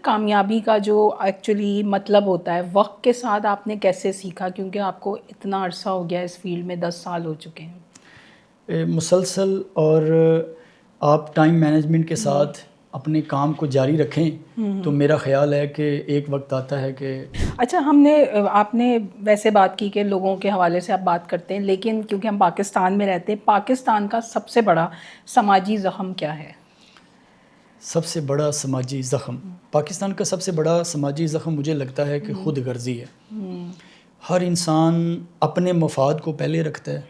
کامیابی کا جو ایکچولی مطلب ہوتا ہے وقت کے ساتھ آپ نے کیسے سیکھا، کیونکہ آپ کو اتنا عرصہ ہو گیا اس فیلڈ میں، 10 سال ہو چکے ہیں؟ مسلسل اور آپ ٹائم مینجمنٹ کے ساتھ اپنے کام کو جاری رکھیں تو میرا خیال ہے کہ ایک وقت آتا ہے کہ اچھا، آپ نے ویسے بات کی کہ لوگوں کے حوالے سے آپ بات کرتے ہیں، لیکن کیونکہ ہم پاکستان میں رہتے ہیں، پاکستان کا سب سے بڑا سماجی زخم کیا ہے؟ سب سے بڑا سماجی زخم پاکستان کا سب سے بڑا سماجی زخم مجھے لگتا ہے کہ خود غرضی ہے۔ ہر انسان اپنے مفاد کو پہلے رکھتا ہے،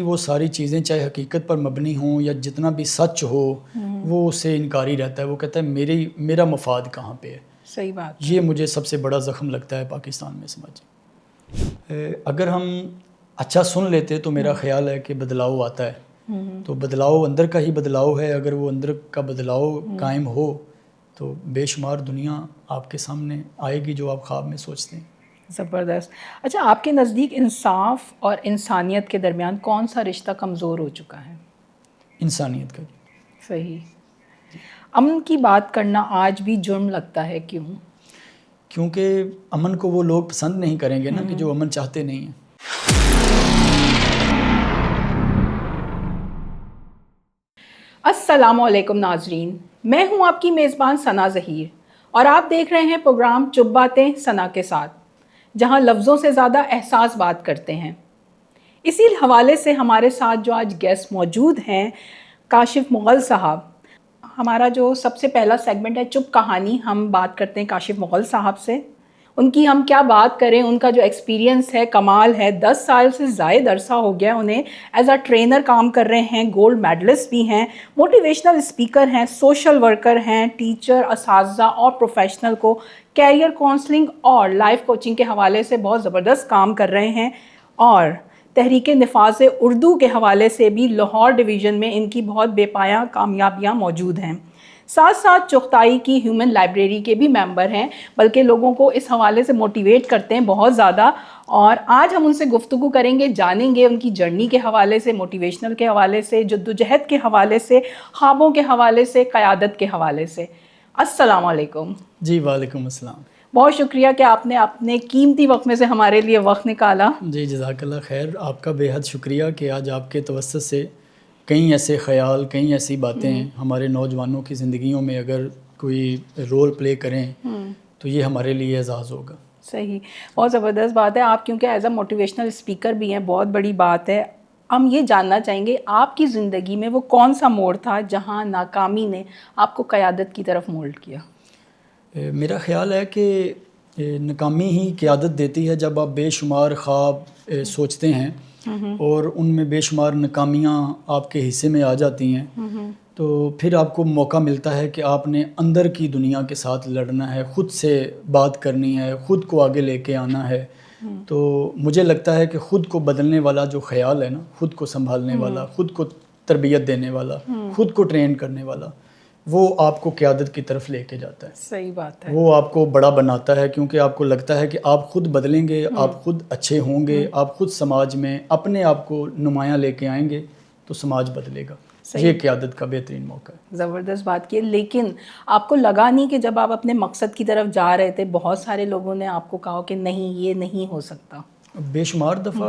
وہ ساری چیزیں چاہے حقیقت پر مبنی ہوں یا جتنا بھی سچ ہو وہ اسے انکاری رہتا ہے، وہ کہتا ہے میرا مفاد کہاں پہ ہے۔ صحیح بات۔ یہ مجھے سب سے بڑا زخم لگتا ہے پاکستان میں سماجی۔ اگر ہم اچھا سن لیتے تو میرا خیال ہے کہ بدلاؤ آتا ہے، تو بدلاؤ اندر کا ہی بدلاؤ ہے۔ اگر وہ اندر کا بدلاؤ قائم ہو تو بے شمار دنیا آپ کے سامنے آئے گی جو آپ خواب میں سوچتے ہیں۔ زبردست۔ اچھا، آپ کے نزدیک انصاف اور انسانیت کے درمیان کون سا رشتہ کمزور ہو چکا ہے؟ انسانیت کا۔ صحیح۔ امن کی بات کرنا آج بھی جرم لگتا ہے، کیوں؟ کیونکہ امن کو وہ لوگ پسند نہیں کریں گے نا کہ جو امن چاہتے نہیں ہیں۔ السلام علیکم ناظرین، میں ہوں آپ کی میزبان ثنا ظہیر اور آپ دیکھ رہے ہیں پروگرام چپ باتیں ثنا کے ساتھ، جہاں لفظوں سے زیادہ احساس بات کرتے ہیں۔ اسی حوالے سے ہمارے ساتھ جو آج گیسٹ موجود ہیں، کاشف مغل صاحب۔ ہمارا جو سب سے پہلا سیگمنٹ ہے چپ کہانی، ہم بات کرتے ہیں کاشف مغل صاحب سے۔ ان کی ہم کیا بات کریں، ان کا جو ایکسپیرینس ہے کمال ہے۔ 10 سال سے زائد عرصہ ہو گیا انہیں ایز اے ٹرینر کام کر رہے ہیں، گولڈ میڈلسٹ بھی ہیں، موٹیویشنل اسپیکر ہیں، سوشل ورکر ہیں، ٹیچر، اساتذہ اور پروفیشنل کو کیریئر کونسلنگ اور لائف کوچنگ کے حوالے سے بہت زبردست کام کر رہے ہیں، اور تحریک نفاذ اردو کے حوالے سے بھی لاہور ڈویژن میں ان کی بہت بے پایہ کامیابیاں موجود ہیں۔ ساتھ ساتھ چغتائی کی ہیومن لائبریری کے بھی ممبر ہیں، بلکہ لوگوں کو اس حوالے سے موٹیویٹ کرتے ہیں بہت زیادہ۔ اور آج ہم ان سے گفتگو کریں گے، جانیں گے ان کی جرنی کے حوالے سے، موٹیویشنل کے حوالے سے، جدوجہد کے حوالے سے، خوابوں کے حوالے سے، قیادت کے حوالے سے۔ السلام علیکم۔ جی وعلیکم السلام۔ بہت شکریہ کہ آپ نے اپنے قیمتی وقت میں سے ہمارے لیے وقت نکالا۔ جی جزاک اللہ خیر، آپ کا بے حد شکریہ کہ آج آپ کے توسط سے کئی ایسے خیال، کئی ایسی باتیں ہمارے نوجوانوں کی زندگیوں میں اگر کوئی رول پلے کریں تو یہ ہمارے لیے اعزاز ہوگا۔ صحیح، بہت زبردست بات ہے۔ آپ کیونکہ ایز اے موٹیویشنل اسپیکر بھی ہیں، بہت بڑی بات ہے۔ ہم یہ جاننا چاہیں گے آپ کی زندگی میں وہ کون سا موڑ تھا جہاں ناکامی نے آپ کو قیادت کی طرف مولڈ کیا؟ میرا خیال ہے کہ ناکامی ہی قیادت دیتی ہے۔ جب آپ بے شمار خواب سوچتے ہیں اور ان میں بے شمار ناکامیاں آپ کے حصے میں آ جاتی ہیں تو پھر آپ کو موقع ملتا ہے کہ آپ نے اندر کی دنیا کے ساتھ لڑنا ہے، خود سے بات کرنی ہے، خود کو آگے لے کے آنا ہے۔ تو مجھے لگتا ہے کہ خود کو بدلنے والا جو خیال ہے نا، خود کو سنبھالنے والا، خود کو تربیت دینے والا، خود کو ٹرین کرنے والا، وہ آپ کو قیادت کی طرف لے کے جاتا ہے۔ صحیح بات ہے۔ وہ آپ کو بڑا بناتا ہے، کیونکہ آپ کو لگتا ہے کہ آپ خود بدلیں گے، آپ خود اچھے ہوں گے، آپ خود سماج میں اپنے آپ کو نمایاں لے کے آئیں گے تو سماج بدلے گا۔ یہ قیادت کا بہترین موقع ہے۔ زبردست بات کی، لیکن آپ کو لگا نہیں کہ جب آپ اپنے مقصد کی طرف جا رہے تھے بہت سارے لوگوں نے آپ کو کہا کہ نہیں یہ نہیں ہو سکتا؟ بے شمار دفعہ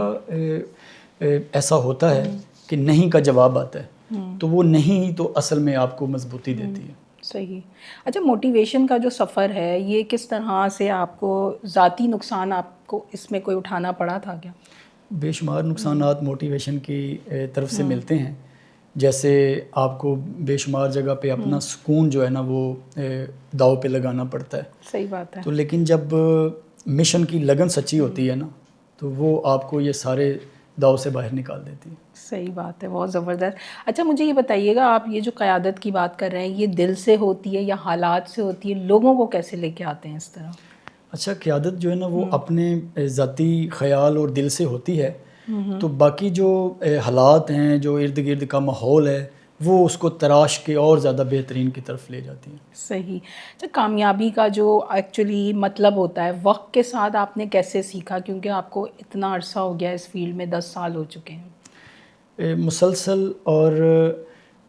ایسا ہوتا ہے کہ نہیں کا جواب آتا ہے، تو وہ نہیں تو اصل میں آپ کو مضبوطی دیتی ہے۔ صحیح۔ اچھا، موٹیویشن کا جو سفر ہے یہ کس طرح سے آپ کو ذاتی نقصان آپ کو اس میں کوئی اٹھانا پڑا تھا کیا؟ بے شمار نقصانات موٹیویشن کی طرف سے ملتے ہیں، جیسے آپ کو بے شمار جگہ پہ اپنا سکون جو ہے نا وہ داؤ پہ لگانا پڑتا ہے۔ صحیح بات ہے۔ تو لیکن جب مشن کی لگن سچی ہوتی ہے نا تو وہ آپ کو یہ سارے داؤ سے باہر نکال دیتی ہے۔ صحیح بات ہے، بہت زبردست۔ اچھا مجھے یہ بتائیے گا، آپ یہ جو قیادت کی بات کر رہے ہیں یہ دل سے ہوتی ہے یا حالات سے ہوتی ہے؟ لوگوں کو کیسے لے کے آتے ہیں اس طرح؟ اچھا، قیادت جو ہے نا وہ اپنے ذاتی خیال اور دل سے ہوتی ہے، تو باقی جو حالات ہیں، جو ارد گرد کا ماحول ہے، وہ اس کو تراش کے اور زیادہ بہترین کی طرف لے جاتی ہیں۔ صحیح۔ اچھا، کامیابی کا جو ایکچولی مطلب ہوتا ہے وقت کے ساتھ آپ نے کیسے سیکھا، کیونکہ آپ کو اتنا عرصہ ہو گیا اس فیلڈ میں، 10 سال ہو چکے ہیں؟ مسلسل اور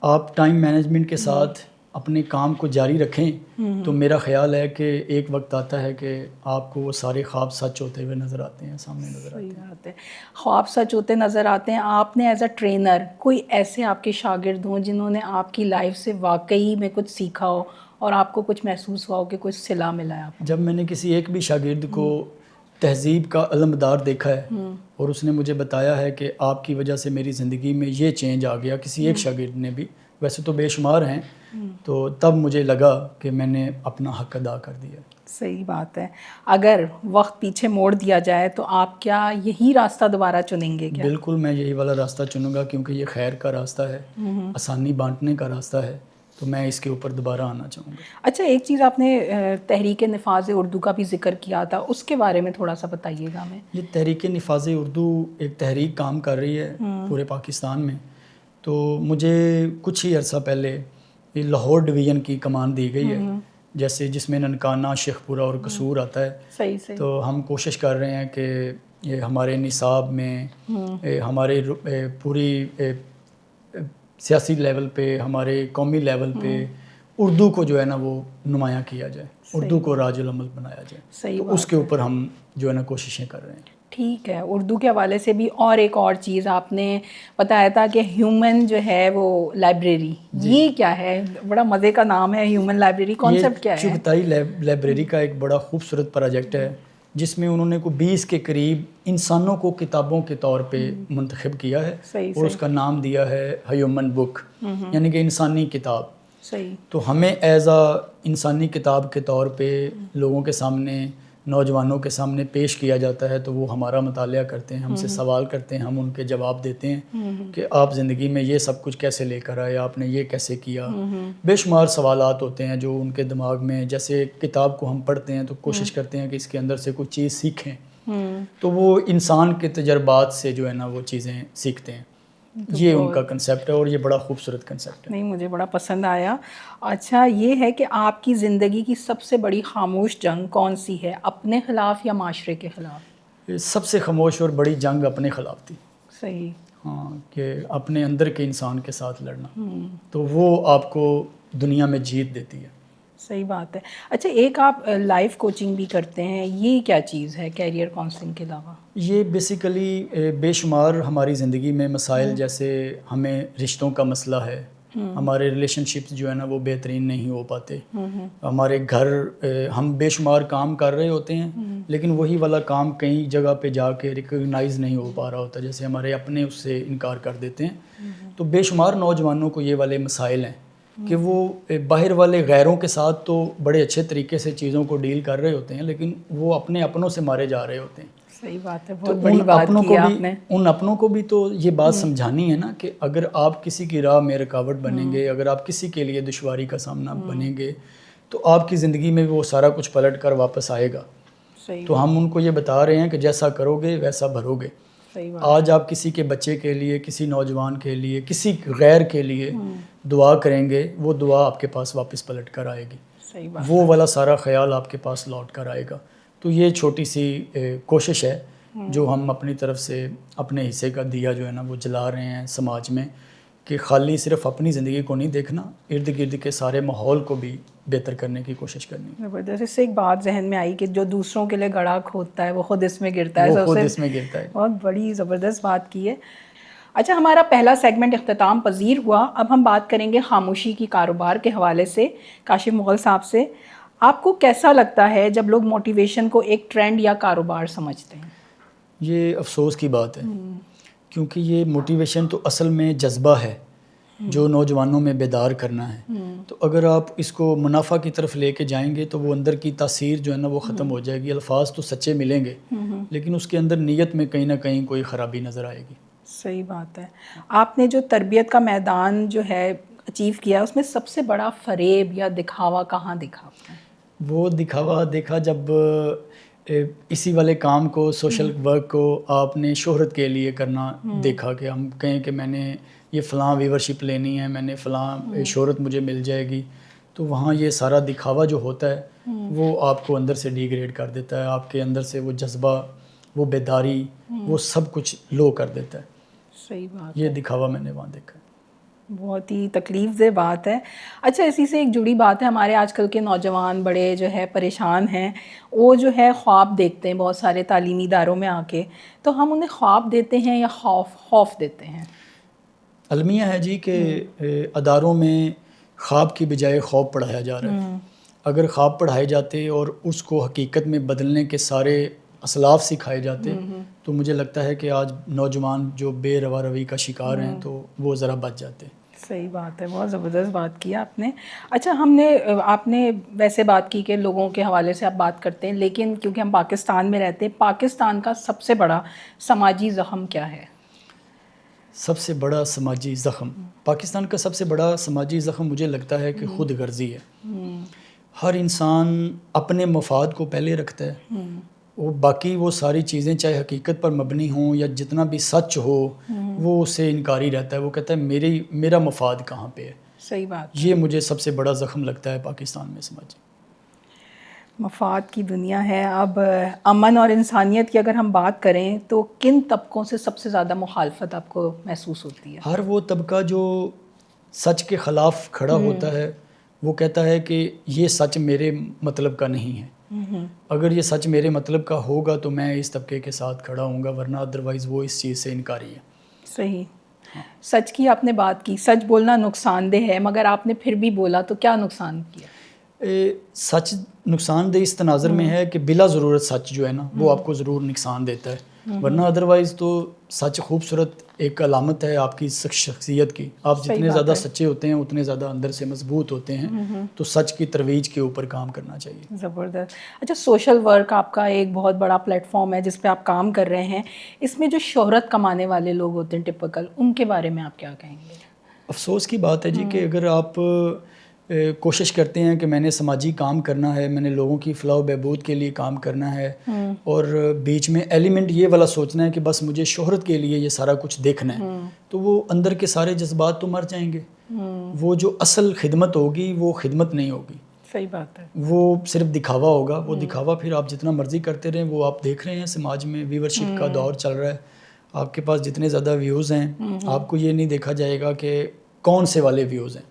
آپ ٹائم مینجمنٹ کے ساتھ اپنے کام کو جاری رکھیں تو میرا خیال ہے کہ ایک وقت آتا ہے کہ آپ کو وہ سارے خواب سچ ہوتے ہوئے نظر آتے ہیں، سامنے نظر آتے ہیں۔ صحیح بات ہے، خواب سچ ہوتے نظر آتے ہیں۔ آپ نے ایز اے ٹرینر کوئی ایسے آپ کے شاگرد ہوں جنہوں نے آپ کی لائف سے واقعی میں کچھ سیکھا ہو اور آپ کو کچھ محسوس ہوا ہو کہ کچھ صلہ ملا ہے آپ کو؟ جب میں نے کسی ایک بھی شاگرد کو تہذیب کا علمدار دیکھا ہے اور اس نے مجھے بتایا ہے کہ آپ کی وجہ سے میری زندگی میں یہ چینج آ گیا، کسی ایک شاگرد نے بھی، ویسے تو بے شمار ہیں، تو تب مجھے لگا کہ میں نے اپنا حق ادا کر دیا۔ صحیح بات ہے۔ اگر وقت پیچھے موڑ دیا جائے تو آپ کیا یہی راستہ دوبارہ چنیں گے کیا؟ بالکل میں یہی والا راستہ چنوں گا، کیونکہ یہ خیر کا راستہ ہے، آسانی بانٹنے کا راستہ ہے، تو میں اس کے اوپر دوبارہ آنا چاہوں گا۔ اچھا، ایک چیز آپ نے تحریک نفاذ اردو کا بھی ذکر کیا تھا، اس کے بارے میں تھوڑا سا بتائیے گا ہمیں۔ یہ تحریک نفاذ اردو ایک تحریک کام کر رہی ہے پورے پاکستان میں، تو مجھے کچھ ہی عرصہ پہلے یہ لاہور ڈویژن کی کمان دی گئی ہے، جیسے جس میں ننکانہ، شیخ پورہ اور قصور آتا ہے۔ صحیح۔ تو ہم کوشش کر رہے ہیں کہ یہ ہمارے نصاب میں، ہمارے پوری سیاسی لیول پہ، ہمارے قومی لیول پہ اردو کو جو ہے نا وہ نمایاں کیا جائے، اردو کو راج العمل بنایا جائے۔ صحیح تو اس کے اوپر ہم جو ہے نا کوششیں کر رہے ہیں۔ ٹھیک ہے، اردو کے حوالے سے بھی اور ایک اور چیز آپ نے بتایا تھا کہ ہیومن جو ہے وہ لائبریری، یہ کیا ہے؟ بڑا مزے کا نام ہے، ہیومن لائبریری، کانسیپٹ کیا ہے؟ یہ چغتائی لائبریری کا ایک بڑا خوبصورت پروجیکٹ ہے، جس میں انہوں نے کو 20 کے قریب انسانوں کو کتابوں کے طور پہ منتخب کیا ہے، اور اس کا نام دیا ہے ہیومن بک، یعنی کہ انسانی کتاب۔ صحیح۔ تو ہمیں ایز اے انسانی کتاب کے طور پہ لوگوں کے سامنے، نوجوانوں کے سامنے پیش کیا جاتا ہے، تو وہ ہمارا مطالعہ کرتے ہیں، ہم سے سوال کرتے ہیں، ہم ان کے جواب دیتے ہیں کہ آپ زندگی میں یہ سب کچھ کیسے لے کر آئے، آپ نے یہ کیسے کیا۔ بے شمار سوالات ہوتے ہیں جو ان کے دماغ میں، جیسے کتاب کو ہم پڑھتے ہیں تو کوشش کرتے ہیں کہ اس کے اندر سے کچھ چیز سیکھیں، تو وہ انسان کے تجربات سے جو ہے نا وہ چیزیں سیکھتے ہیں۔ یہ ان کا کنسیپٹ ہے، اور یہ بڑا خوبصورت کنسیپٹ ہے۔ نہیں، مجھے بڑا پسند آیا۔ اچھا، یہ ہے کہ آپ کی زندگی کی سب سے بڑی خاموش جنگ کون سی ہے، اپنے خلاف یا معاشرے کے خلاف؟ سب سے خاموش اور بڑی جنگ اپنے خلاف تھی۔ صحیح۔ ہاں، کہ اپنے اندر کے انسان کے ساتھ لڑنا، تو وہ آپ کو دنیا میں جیت دیتی ہے۔ صحیح بات ہے۔ اچھا، ایک آپ لائف کوچنگ بھی کرتے ہیں، یہ کیا چیز ہے کیریئر کاؤنسلنگ کے علاوہ؟ یہ بیسیکلی بے شمار ہماری زندگی میں مسائل، جیسے ہمیں رشتوں کا مسئلہ ہے، ہمارے ریلیشن شپس جو ہے نا وہ بہترین نہیں ہو پاتے، ہمارے گھر، ہم بے شمار کام کر رہے ہوتے ہیں لیکن وہی والا کام کئی جگہ پہ جا کے ریکگنائز نہیں ہو پا رہا ہوتا، جیسے ہمارے اپنے اس سے انکار کر دیتے ہیں۔ تو بے شمار نوجوانوں کو یہ والے مسائل ہیں کہ وہ باہر والے غیروں کے ساتھ تو بڑے اچھے طریقے سے چیزوں کو ڈیل کر رہے ہوتے ہیں، لیکن وہ اپنے اپنوں سے مارے جا رہے ہوتے ہیں۔ صحیح بات ہے، بہت بڑی بات کی آپ نے۔ ان اپنوں کو بھی تو یہ بات سمجھانی ہے نا کہ اگر آپ کسی کی راہ میں رکاوٹ بنیں گے، اگر آپ کسی کے لیے دشواری کا سامنا بنیں گے، تو آپ کی زندگی میں وہ سارا کچھ پلٹ کر واپس آئے گا۔ تو ہم ان کو یہ بتا رہے ہیں کہ جیسا کرو گے ویسا بھرو گے۔ آج آپ کسی کے بچے کے لیے، کسی نوجوان کے لیے، کسی غیر کے لیے دعا کریں گے، وہ دعا آپ کے پاس واپس پلٹ کر آئے گی، وہ والا سارا خیال آپ کے پاس لوٹ کر آئے گا۔ تو یہ چھوٹی سی کوشش ہے جو ہم اپنی طرف سے اپنے حصے کا دیا جو ہے نا وہ جلا رہے ہیں سماج میں، کہ خالی صرف اپنی زندگی کو نہیں دیکھنا، ارد گرد کے سارے ماحول کو بھی بہتر کرنے کی کوشش کرنی ہے۔ زبردست۔ اس سے ایک بات ذہن میں آئی کہ جو دوسروں کے لیے گڑھا کھودتا ہے وہ خود اس میں گرتا ہے، وہ خود اس میں گرتا ہے۔ بہت بڑی زبردست بات کی ہے۔ اچھا، ہمارا پہلا سیگمنٹ اختتام پذیر ہوا، اب ہم بات کریں گے خاموشی کی کاروبار کے حوالے سے کاشف مغل صاحب سے۔ آپ کو کیسا لگتا ہے جب لوگ موٹیویشن کو ایک ٹرینڈ یا کاروبار سمجھتے ہیں؟ یہ افسوس کی بات ہے، کیونکہ یہ موٹیویشن تو اصل میں جذبہ ہے جو نوجوانوں میں بیدار کرنا ہے۔ تو اگر آپ اس کو منافع کی طرف لے کے جائیں گے تو وہ اندر کی تاثیر جو ہے نا وہ ختم ہو جائے گی۔ الفاظ تو سچے ملیں گے لیکن اس کے اندر نیت میں کہیں نہ کہیں کوئی خرابی نظر آئے گی۔ صحیح بات ہے۔ آپ نے جو تربیت کا میدان جو ہے اچیو کیا، اس میں سب سے بڑا فریب یا دکھاوا کہاں دکھا؟ وہ دکھاوا دیکھا جب اسی والے کام کو، سوشل ورک کو آپ نے شہرت کے لیے کرنا دیکھا، کہ ہم کہیں کہ میں نے یہ فلاں ویورشپ لینی ہے، میں نے فلاں شہرت مجھے مل جائے گی، تو وہاں یہ سارا دکھاوا جو ہوتا ہے وہ آپ کو اندر سے ڈیگریڈ کر دیتا ہے، آپ کے اندر سے وہ جذبہ، وہ بیداری، وہ سب کچھ لو کر دیتا ہے۔ صحیح بات، یہ دکھاوا میں نے وہاں دیکھا۔ بہت ہی تکلیف دہ بات ہے. اچھا اسی سے ایک جڑی بات ہے, ہمارے آج کل کے نوجوان بڑے جو ہے پریشان ہیں, وہ جو ہے خواب دیکھتے ہیں بہت سارے تعلیمی اداروں میں آ کے, تو ہم انہیں خواب دیتے ہیں یا خوف دیتے ہیں؟ المیہ ہے جی کہ اداروں میں خواب کی بجائے خوف پڑھایا جا رہا ہے. اگر خواب پڑھائے جاتے اور اس کو حقیقت میں بدلنے کے سارے اسلاف سکھائے جاتے تو مجھے لگتا ہے کہ آج نوجوان جو بے روا روی کا شکار ہیں تو وہ ذرا بچ جاتے. صحیح بات ہے, بہت زبردست بات کی آپ نے. اچھا آپ نے ویسے بات کی کہ لوگوں کے حوالے سے آپ بات کرتے ہیں, لیکن کیونکہ ہم پاکستان میں رہتے ہیں, پاکستان کا سب سے بڑا سماجی زخم کیا ہے؟ سب سے بڑا سماجی زخم, پاکستان کا سب سے بڑا سماجی زخم مجھے لگتا ہے کہ خود غرضی ہے. ہر انسان اپنے مفاد کو پہلے رکھتا ہے, وہ باقی وہ ساری چیزیں چاہے حقیقت پر مبنی ہوں یا جتنا بھی سچ ہو وہ اس سے انکاری رہتا ہے. وہ کہتا ہے میرا مفاد کہاں پہ ہے. صحیح بات. یہ مجھے سب سے بڑا زخم لگتا ہے پاکستان میں سماجی. مفاد کی دنیا ہے. اب امن اور انسانیت کی اگر ہم بات کریں تو کن طبقوں سے سب سے زیادہ مخالفت آپ کو محسوس ہوتی ہے؟ ہر وہ طبقہ جو سچ کے خلاف کھڑا ہوتا ہے وہ کہتا ہے کہ یہ سچ میرے مطلب کا نہیں ہے. اگر یہ سچ میرے مطلب کا ہوگا تو میں اس طبقے کے ساتھ کھڑا ہوں گا, ورنہ ادروائز وہ اس چیز سے انکاری ہے. صحیح. سچ کی آپ نے بات کی, سچ بولنا نقصان دہ ہے, مگر آپ نے پھر بھی بولا تو کیا نقصان کیا؟ سچ نقصان دہ اس تناظر میں ہے کہ بلا ضرورت سچ جو ہے نا وہ آپ کو ضرور نقصان دیتا ہے, ورنہ ادروائز تو سچ خوبصورت ایک علامت ہے آپ کی شخصیت کی. آپ جتنے زیادہ سچے ہوتے ہیں اتنے زیادہ اندر سے مضبوط ہوتے ہیں, تو سچ کی ترویج کے اوپر کام کرنا چاہیے. زبردست. اچھا سوشل ورک آپ کا ایک بہت بڑا پلیٹ فارم ہے جس پہ آپ کام کر رہے ہیں, اس میں جو شہرت کمانے والے لوگ ہوتے ہیں ٹپکل, ان کے بارے میں آپ کیا کہیں گے؟ افسوس کی بات ہے جی کہ اگر آپ کوشش کرتے ہیں کہ میں نے سماجی کام کرنا ہے, میں نے لوگوں کی فلاح و بہبود کے لیے کام کرنا ہے, اور بیچ میں ایلیمنٹ یہ والا سوچنا ہے کہ بس مجھے شہرت کے لیے یہ سارا کچھ دیکھنا ہے, تو وہ اندر کے سارے جذبات تو مر جائیں گے. وہ جو اصل خدمت ہوگی وہ خدمت نہیں ہوگی. صحیح بات ہے. وہ صرف دکھاوا ہوگا. وہ دکھاوا پھر آپ جتنا مرضی کرتے رہیں, وہ آپ دیکھ رہے ہیں سماج میں ویورشپ کا دور چل رہا ہے. آپ کے پاس جتنے زیادہ ویوز ہیں آپ کو یہ نہیں دیکھا جائے گا کہ کون سے والے ویوز ہیں,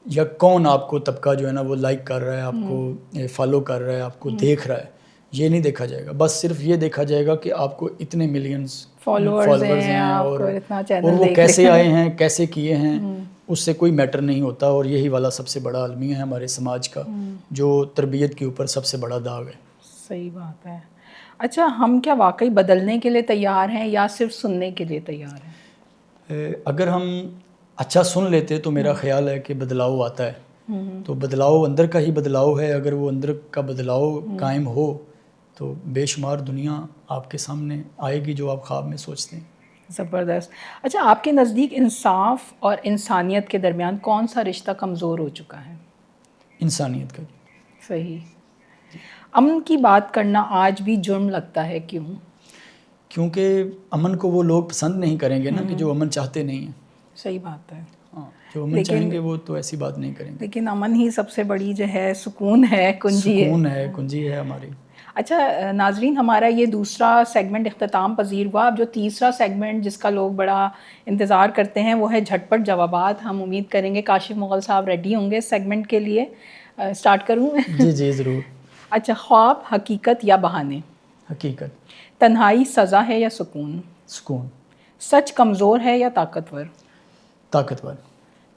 یا کون آپ کو طبقہ جو ہے نا وہ لائک کر رہا ہے, آپ کو فالو کر رہا ہے, آپ کو دیکھ رہا ہے. یہ نہیں دیکھا جائے گا. بس صرف یہ دیکھا جائے گا کہ آپ کو اتنے ملینز فالوورز ہیں اور وہ کیسے آئے ہیں, کیسے کیے ہیں, اس سے کوئی میٹر نہیں ہوتا. اور یہی والا سب سے بڑا المیہ ہے ہمارے سماج کا, جو تربیت کے اوپر سب سے بڑا داغ ہے. صحیح بات ہے. اچھا ہم کیا واقعی بدلنے کے لیے تیار ہیں یا صرف سننے کے لیے تیار ہیں؟ اگر ہم اچھا سن لیتے تو میرا خیال ہے کہ بدلاؤ آتا ہے. تو بدلاؤ اندر کا ہی بدلاؤ ہے. اگر وہ اندر کا بدلاؤ قائم ہو تو بے شمار دنیا آپ کے سامنے آئے گی جو آپ خواب میں سوچتے ہیں. زبردست. اچھا آپ کے نزدیک انصاف اور انسانیت کے درمیان کون سا رشتہ کمزور ہو چکا ہے؟ انسانیت کا. صحیح. امن کی بات کرنا آج بھی جرم لگتا ہے, کیوں؟ کیونکہ امن کو وہ لوگ پسند نہیں کریں گے نا کہ جو امن چاہتے نہیں ہیں. صحیح بات ہے. ہاں, جو امن چاہیں گے وہ تو ایسی بات نہیں کریں گے. لیکن امن ہی سب سے بڑی جو ہے سکون ہے, کنجی ہے ہماری. اچھا ناظرین, ہمارا یہ دوسرا سیگمنٹ اختتام پذیر ہوا. اب جو تیسرا سیگمنٹ جس کا لوگ بڑا انتظار کرتے ہیں وہ ہے جھٹپٹ جوابات. ہم امید کریں گے کاشف مغل صاحب ریڈی ہوں گے اس سیگمنٹ کے لیے. اسٹارٹ کروں؟ جی ضرور. اچھا, خواب حقیقت یا بہانے؟ حقیقت. تنہائی سزا ہے یا سکون؟ سکون. سچ کمزور ہے یا طاقتور؟ طاقتور.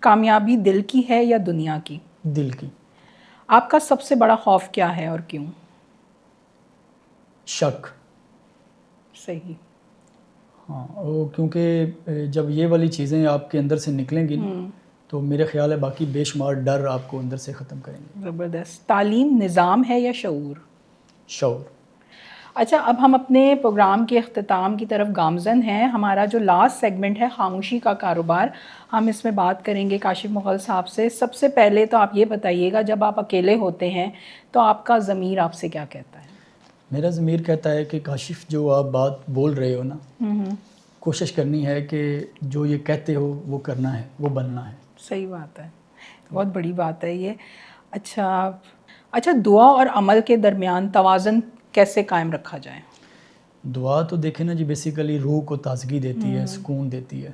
کامیابی دل کی ہے یا دنیا کی؟ دل کی. آپ کا سب سے بڑا خوف کیا ہے اور کیوں؟ شک. صحیح. ہاں, کیونکہ جب یہ والی چیزیں آپ کے اندر سے نکلیں گی تو میرے خیال ہے باقی بے شمار ڈر آپ کو اندر سے ختم کریں گے. زبردست. تعلیم نظام ہے یا شعور؟ شعور. اچھا اب ہم اپنے پروگرام کے اختتام کی طرف گامزن ہیں. ہمارا جو لاسٹ سیگمنٹ ہے خاموشی کا کاروبار, ہم اس میں بات کریں گے کاشف مغل صاحب سے. سب سے پہلے تو آپ یہ بتائیے گا, جب آپ اکیلے ہوتے ہیں تو آپ کا ضمیر آپ سے کیا کہتا ہے؟ میرا ضمیر کہتا ہے کہ کاشف جو آپ بات بول رہے ہو نا, کوشش کرنی ہے کہ جو یہ کہتے ہو وہ کرنا ہے, وہ بننا ہے. صحیح بات ہے, بہت بڑی بات ہے یہ. اچھا دعا اور عمل کے درمیان توازن کیسے قائم رکھا جائے؟ دعا تو دیکھیں نا جی بیسیکلی روح کو تازگی دیتی ہے, سکون دیتی ہے.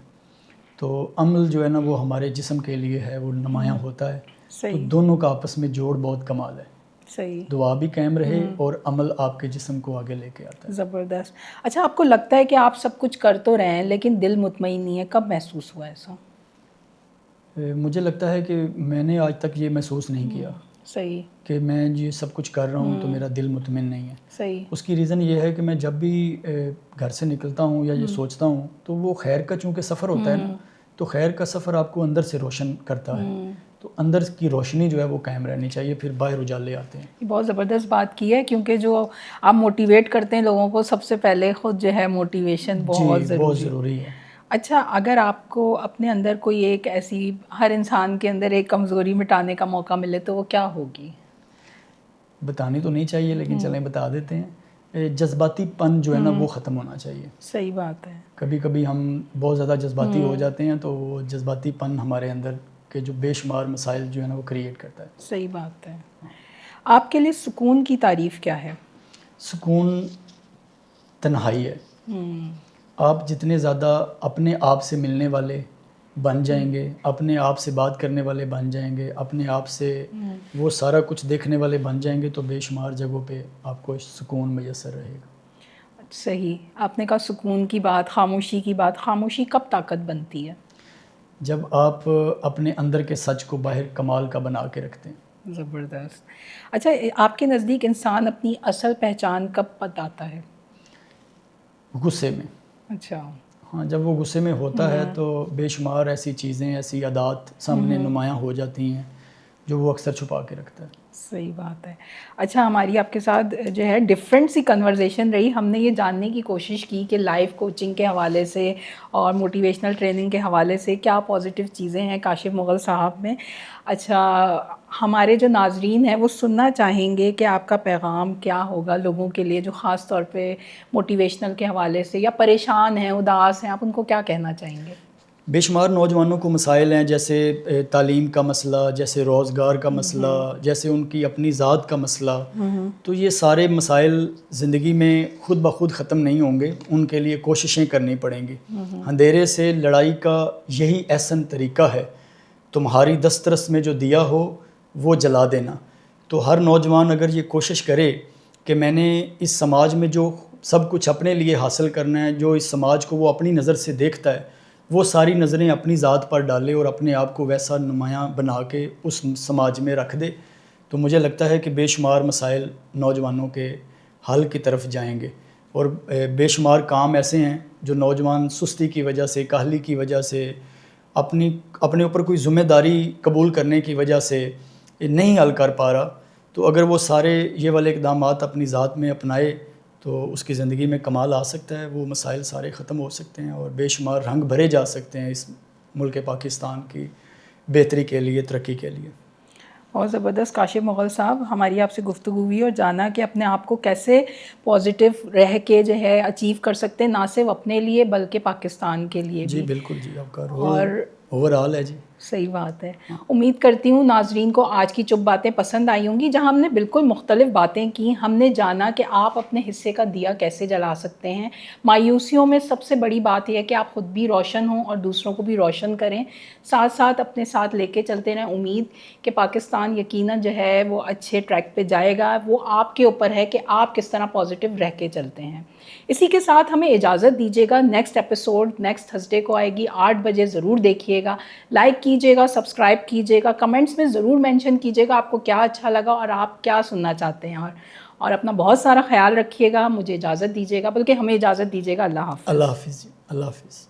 تو عمل جو ہے نا وہ ہمارے جسم کے لیے ہے، وہ نمایاں ہوتا ہے. تو صحیح دونوں کا آپس میں جوڑ بہت کمال ہے. صحیح دعا بھی قائم رہے اور عمل آپ کے جسم کو آگے لے کے آتا ہے. زبردست. اچھا آپ کو لگتا ہے کہ آپ سب کچھ کر تو رہے ہیں لیکن دل مطمئن نہیں ہے، کب محسوس ہوا ایسا؟ مجھے لگتا ہے کہ میں نے آج تک یہ محسوس نہیں کیا صحیح کہ میں یہ سب کچھ کر رہا ہوں تو میرا دل مطمئن نہیں ہے. صحیح اس کی ریزن یہ ہے کہ میں جب بھی گھر سے نکلتا ہوں یا یہ سوچتا ہوں تو وہ خیر کا چونکہ سفر ہوتا ہے نا، تو خیر کا سفر آپ کو اندر سے روشن کرتا ہے. تو اندر کی روشنی جو ہے وہ قائم رہنی چاہیے، پھر باہر اجالے آتے ہیں. یہ بہت زبردست بات کی ہے، کیونکہ جو آپ موٹیویٹ کرتے ہیں لوگوں کو، سب سے پہلے خود جو ہے موٹیویشن بہت ضروری ہے. اچھا اگر آپ کو اپنے اندر کوئی ایک ایسی، ہر انسان کے اندر ایک کمزوری مٹانے کا موقع ملے تو وہ کیا ہوگی؟ بتانی تو نہیں چاہیے لیکن چلیں بتا دیتے ہیں. جذباتی پن جو ہے نا وہ ختم ہونا چاہیے. صحیح بات ہے. کبھی کبھی ہم بہت زیادہ جذباتی ہو جاتے ہیں تو وہ جذباتی پن ہمارے اندر کے جو بے شمار مسائل جو ہے نا وہ کریٹ کرتا ہے. صحیح بات ہے. آپ کے لیے سکون کی تعریف کیا ہے؟ سکون تنہائی ہے. آپ جتنے زیادہ اپنے آپ سے ملنے والے بن جائیں گے، اپنے آپ سے بات کرنے والے بن جائیں گے، اپنے آپ سے وہ سارا کچھ دیکھنے والے بن جائیں گے تو بے شمار جگہوں پہ آپ کو سکون میسر رہے گا. صحیح. آپ نے کہا سکون کی بات، خاموشی کی بات. خاموشی کب طاقت بنتی ہے؟ جب آپ اپنے اندر کے سچ کو باہر کمال کا بنا کے رکھتے ہیں. زبردست. اچھا آپ کے نزدیک انسان اپنی اصل پہچان کب بتاتا ہے؟ غصے میں. اچھا. ہاں، جب وہ غصے میں ہوتا ہے تو بے شمار ایسی چیزیں، ایسی عادات سامنے نمایاں ہو جاتی ہیں جو وہ اکثر چھپا کے رکھتا ہے. صحیح بات ہے. اچھا ہماری آپ کے ساتھ جو ہے ڈفرینٹ سی کنورزیشن رہی. ہم نے یہ جاننے کی کوشش کی کہ لائف کوچنگ کے حوالے سے اور موٹیویشنل ٹریننگ کے حوالے سے کیا پازیٹیو چیزیں ہیں کاشف مغل صاحب میں. اچھا ہمارے جو ناظرین ہیں وہ سننا چاہیں گے کہ آپ کا پیغام کیا ہوگا لوگوں کے لیے جو خاص طور پہ موٹیویشنل کے حوالے سے یا پریشان ہیں، اداس ہیں، آپ ان کو کیا کہنا چاہیں گے؟ بے شمار نوجوانوں کو مسائل ہیں، جیسے تعلیم کا مسئلہ، جیسے روزگار کا مسئلہ، جیسے ان کی اپنی ذات کا مسئلہ. تو یہ سارے مسائل زندگی میں خود بخود ختم نہیں ہوں گے، ان کے لیے کوششیں کرنی پڑیں گی. اندھیرے سے لڑائی کا یہی احسن طریقہ ہے، تمہاری دسترس میں جو دیا ہو وہ جلا دینا. تو ہر نوجوان اگر یہ کوشش کرے کہ میں نے اس سماج میں جو سب کچھ اپنے لیے حاصل کرنا ہے، جو اس سماج کو وہ اپنی نظر سے دیکھتا ہے، وہ ساری نظریں اپنی ذات پر ڈالے اور اپنے آپ کو ویسا نمایاں بنا کے اس سماج میں رکھ دے، تو مجھے لگتا ہے کہ بے شمار مسائل نوجوانوں کے حل کی طرف جائیں گے. اور بے شمار کام ایسے ہیں جو نوجوان سستی کی وجہ سے، کاہلی کی وجہ سے، اپنے اوپر کوئی ذمہ داری قبول کرنے کی وجہ سے نہیں حل کر پا رہا. تو اگر وہ سارے یہ والے اقدامات اپنی ذات میں اپنائے تو اس کی زندگی میں کمال آ سکتا ہے. وہ مسائل سارے ختم ہو سکتے ہیں اور بے شمار رنگ بھرے جا سکتے ہیں اس ملک پاکستان کی بہتری کے لیے، ترقی کے لیے. اور زبردست. کاشف مغل صاحب، ہماری آپ سے گفتگو ہوئی اور جانا کہ اپنے آپ کو کیسے پازیٹیو رہ کے جو ہے اچیو کر سکتے ہیں، نہ صرف اپنے لیے بلکہ پاکستان کے لیے بھی. جی بالکل جی، آپ کا اور اوور آل ہے. جی صحیح بات ہے. امید کرتی ہوں ناظرین کو آج کی چپ باتیں پسند آئی ہوں گی، جہاں ہم نے بالکل مختلف باتیں کی. ہم نے جانا کہ آپ اپنے حصے کا دیا کیسے جلا سکتے ہیں. مایوسیوں میں سب سے بڑی بات یہ ہے کہ آپ خود بھی روشن ہوں اور دوسروں کو بھی روشن کریں، ساتھ ساتھ اپنے ساتھ لے کے چلتے رہیں. امید کہ پاکستان یقیناً جو ہے وہ اچھے ٹریک پہ جائے گا. وہ آپ کے اوپر ہے کہ آپ کس طرح پازیٹیو رہ کے چلتے ہیں. اسی کے ساتھ ہمیں اجازت دیجیے گا. نیکسٹ ایپیسوڈ نیکسٹ تھرسڈے کو آئے گی، 8 بجے ضرور دیکھیے گا. لائک کیجیے گا، سبسکرائب کیجیے گا، کمنٹس میں ضرور مینشن کیجیے گا آپ کو کیا اچھا لگا اور آپ کیا سننا چاہتے ہیں. اور اپنا بہت سارا خیال رکھیے گا. مجھے اجازت دیجیے گا، بلکہ ہمیں اجازت دیجیے گا. اللہ حافظ. اللہ حافظ جی. اللہ حافظ.